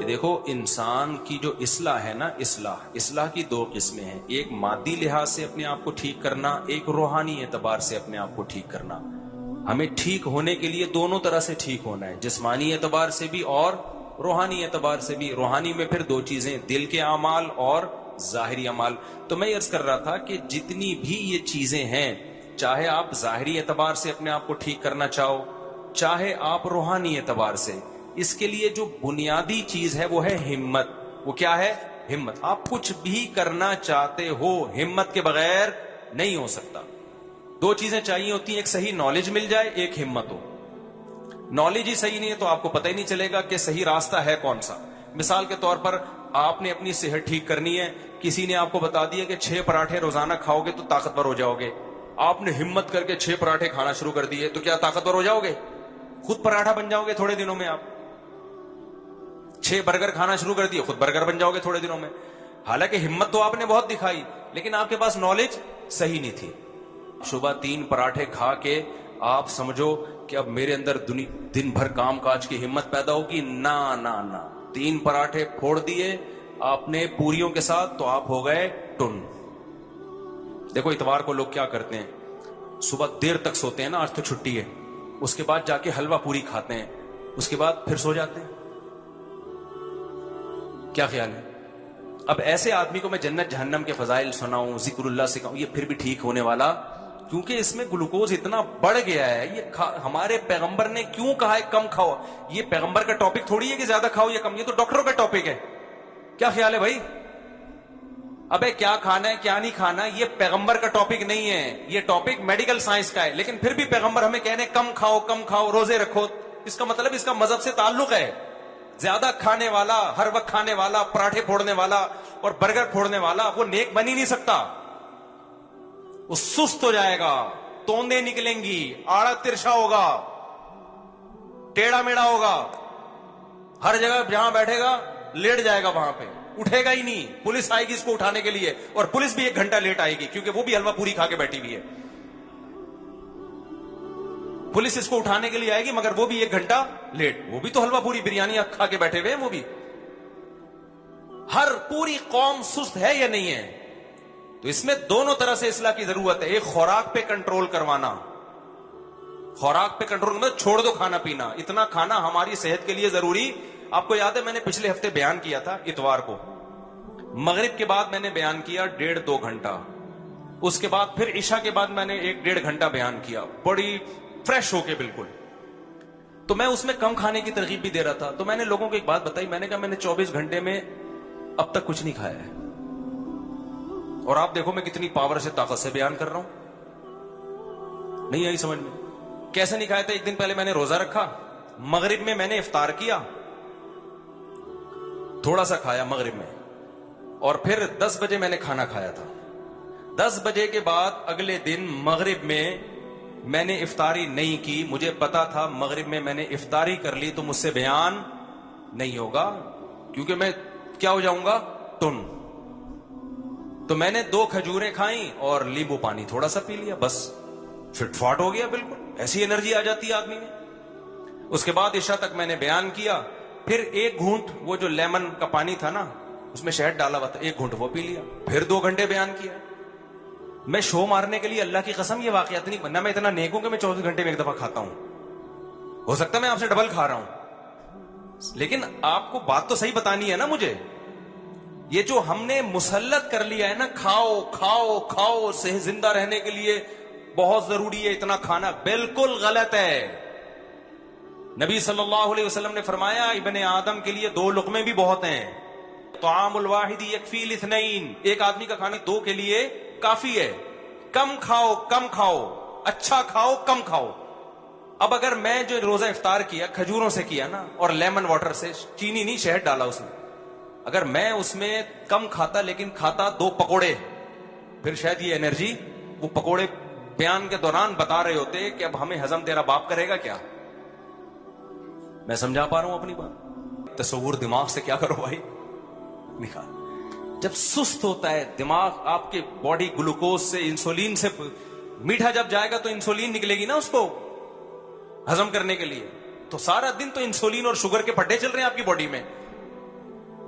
کہ دیکھو انسان کی جو اصلاح ہے نا، اصلاح کی دو قسمیں ہیں، ایک مادی لحاظ سے اپنے آپ کو ٹھیک کرنا، ایک روحانی اعتبار سے اپنے آپ کو ٹھیک کرنا۔ ہمیں ٹھیک ہونے کے لیے دونوں طرح سے ٹھیک ہونا ہے، جسمانی اعتبار سے بھی اور روحانی اعتبار سے بھی۔ روحانی میں پھر دو چیزیں، دل کے اعمال اور ظاہری اعمال۔ تو میں عرض کر رہا تھا کہ جتنی بھی یہ چیزیں ہیں، چاہے آپ ظاہری اعتبار سے اپنے آپ کو ٹھیک کرنا چاہو، چاہے آپ روحانی اعتبار سے، اس کے لیے جو بنیادی چیز ہے وہ ہے ہمت۔ وہ کیا ہے؟ ہمت۔ آپ کچھ بھی کرنا چاہتے ہو، ہمت کے بغیر نہیں ہو سکتا۔ دو چیزیں چاہیے ہوتی ہیں، ایک صحیح نالج مل جائے، ایک ہمت ہو۔ نالج ہی صحیح نہیں ہے تو آپ کو پتہ ہی نہیں چلے گا کہ صحیح راستہ ہے کون سا۔ مثال کے طور پر آپ نے اپنی صحت ٹھیک کرنی ہے، کسی نے آپ کو بتا دیا کہ 6 پراٹھے روزانہ کھاؤ گے تو طاقتور ہو جاؤ گے۔ آپ نے ہمت کر کے 6 پراٹھے کھانا شروع کر دیے تو کیا طاقتور ہو جاؤ گے؟ خود پراٹھا بن جاؤ گے تھوڑے دنوں میں۔ آپ 6 برگر کھانا شروع کر دیے، خود برگر بن جاؤ گے تھوڑے دنوں میں۔ حالانکہ ہمت تو آپ نے بہت دکھائی، لیکن آپ کے پاس نالج صحیح نہیں تھی۔ صبح 3 پراٹھے کھا کے آپ سمجھو کہ اب میرے اندر دن بھر کام کاج کی ہمت پیدا ہوگی؟ نہ نہ نہ، 3 پراٹھے پھوڑ دیے آپ نے پوریوں کے ساتھ تو آپ ہو گئے ٹن۔ دیکھو اتوار کو لوگ کیا کرتے ہیں، صبح دیر تک سوتے ہیں نا، آج تو چھٹی ہے، اس کے بعد جا کے حلوہ پوری کھاتے ہیں، اس کے بعد پھر سو جاتے ہیں۔ کیا خیال ہے؟ اب ایسے آدمی کو میں جنت جہنم کے فضائل سناؤں، ذکر اللہ سکھاؤں، یہ پھر بھی ٹھیک ہونے والا، کیونکہ اس میں گلوکوز اتنا بڑھ گیا ہے۔ یہ ہمارے پیغمبر نے کیوں کہا ہے کم کھاؤ؟ یہ پیغمبر کا ٹاپک تھوڑی ہے کہ زیادہ کھاؤ یا کم، یہ تو ڈاکٹروں کا ٹاپک ہے۔ کیا خیال ہے بھائی؟ ابے کیا کھانا ہے کیا نہیں کھانا یہ پیغمبر کا ٹاپک نہیں ہے، یہ ٹاپک میڈیکل سائنس کا ہے، لیکن پھر بھی پیغمبر ہمیں کہنے کم کھاؤ، روزے رکھو۔ اس کا مطلب اس کا مذہب سے تعلق ہے۔ زیادہ کھانے والا، ہر وقت کھانے والا، پراٹھے پھوڑنے والا اور برگر پھوڑنے والا، وہ نیک بن ہی نہیں سکتا۔ وہ سست ہو جائے گا، توندے نکلیں گی، آڑا ترشا ہوگا، ٹیڑھا میڑا ہوگا، ہر جگہ جہاں بیٹھے گا لیٹ جائے گا، وہاں پہ اٹھے گا ہی نہیں۔ پولیس آئے گی اس کو اٹھانے کے لیے، اور پولیس بھی 1 گھنٹہ لیٹ آئے گی کیونکہ وہ بھی حلوہ پوری کھا کے بیٹھی ہوئی ہے۔ پولیس اس کو اٹھانے کے لیے آئے گی مگر وہ بھی 1 گھنٹہ لیٹ، وہ بھی تو حلوہ پوری بریانی کھا کے بیٹھے ہوئے ہیں۔ وہ بھی، ہر پوری قوم سست ہے یا نہیں ہے؟ تو اس میں دونوں طرح سے اصلاح کی ضرورت ہے۔ ایک خوراک پہ کنٹرول کروانا، خوراک پہ کنٹرول مطلب چھوڑ دو کھانا پینا، اتنا کھانا ہماری صحت کے لیے ضروری۔ آپ کو یاد ہے میں نے پچھلے ہفتے بیان کیا تھا، اتوار کو مغرب کے بعد میں نے بیان کیا 1.5-2 گھنٹہ، اس کے بعد پھر عشاء کے بعد میں نے 1-1.5 گھنٹہ بیان کیا، بڑی فریش ہو کے بالکل۔ تو میں اس میں کم کھانے کی ترغیب بھی دے رہا تھا۔ تو میں نے لوگوں کو ایک بات بتائی، میں نے کہا میں نے 24 گھنٹے میں اب تک کچھ نہیں کھایا ہے، اور آپ دیکھو میں کتنی پاور سے، طاقت سے بیان کر رہا ہوں۔ نہیں آئی سمجھ میں؟ کیسے نہیں کھایا تھا؟ ایک دن پہلے میں نے روزہ رکھا، مغرب میں میں نے افطار کیا، تھوڑا سا کھایا مغرب میں، اور پھر 10 بجے میں نے کھانا کھایا تھا۔ 10 بجے کے بعد اگلے دن مغرب میں نے افطاری نہیں کی۔ مجھے پتا تھا مغرب میں نے افطاری کر لی تو مجھ سے بیان نہیں ہوگا، کیونکہ میں کیا ہو جاؤں گا؟ ٹن۔ تو میں نے 2 کھجوریں کھائیں اور لیمبو پانی تھوڑا سا پی لیا، بس فٹ فاٹ ہو گیا بالکل، ایسی انرجی آ جاتی ہے آدمی میں۔ اس کے بعد عشاء تک میں نے بیان کیا، پھر 1 گھونٹ وہ جو لیمن کا پانی تھا نا، اس میں شہد ڈالا ہوا تھا، 1 گھونٹ وہ پی لیا، پھر 2 گھنٹے بیان کیا۔ میں شو مارنے کے لیے اللہ کی قسم یہ واقعات نہیں بننا، میں اتنا نیک ہوں کہ میں 24 گھنٹے میں 1 دفعہ کھاتا ہوں، ہو سکتا ہے میں آپ سے ڈبل کھا رہا ہوں، لیکن آپ کو بات تو صحیح بتانی ہے نا مجھے۔ یہ جو ہم نے مسلط کر لیا ہے نا، کھاؤ کھاؤ کھاؤ، صحت زندہ رہنے کے لیے بہت ضروری ہے اتنا کھانا، بالکل غلط ہے۔ نبی صلی اللہ علیہ وسلم نے فرمایا ابن آدم کے لیے 2 لقمے بھی بہت ہیں، طعام الواحد یکفی الاثنین، ایک آدمی کا کھانا 2 کے لیے کافی ہے۔ کم کھاؤ کم کھاؤ، اچھا کھاؤ کم کھاؤ۔ اب اگر میں جو روزہ افطار کیا کھجوروں سے کیا نا، اور لیمن واٹر سے، چینی نہیں شہد ڈالا اس میں، اگر میں اس میں کم کھاتا لیکن کھاتا 2 پکوڑے، پھر شاید یہ انرجی، وہ پکوڑے بیان کے دوران بتا رہے ہوتے کہ اب ہمیں ہضم تیرا باپ کرے گا کیا۔ میں سمجھا پا رہا ہوں اپنی بات؟ تصور دماغ سے کیا کرو بھائی، نکال۔ جب سست ہوتا ہے دماغ، آپ کے باڈی گلوکوز سے، انسولین سے، میٹھا جب جائے گا تو انسولین نکلے گی نا اس کو ہضم کرنے کے لیے، تو سارا دن تو انسولین اور شوگر کے پھڈے چل رہے ہیں آپ کی باڈی میں۔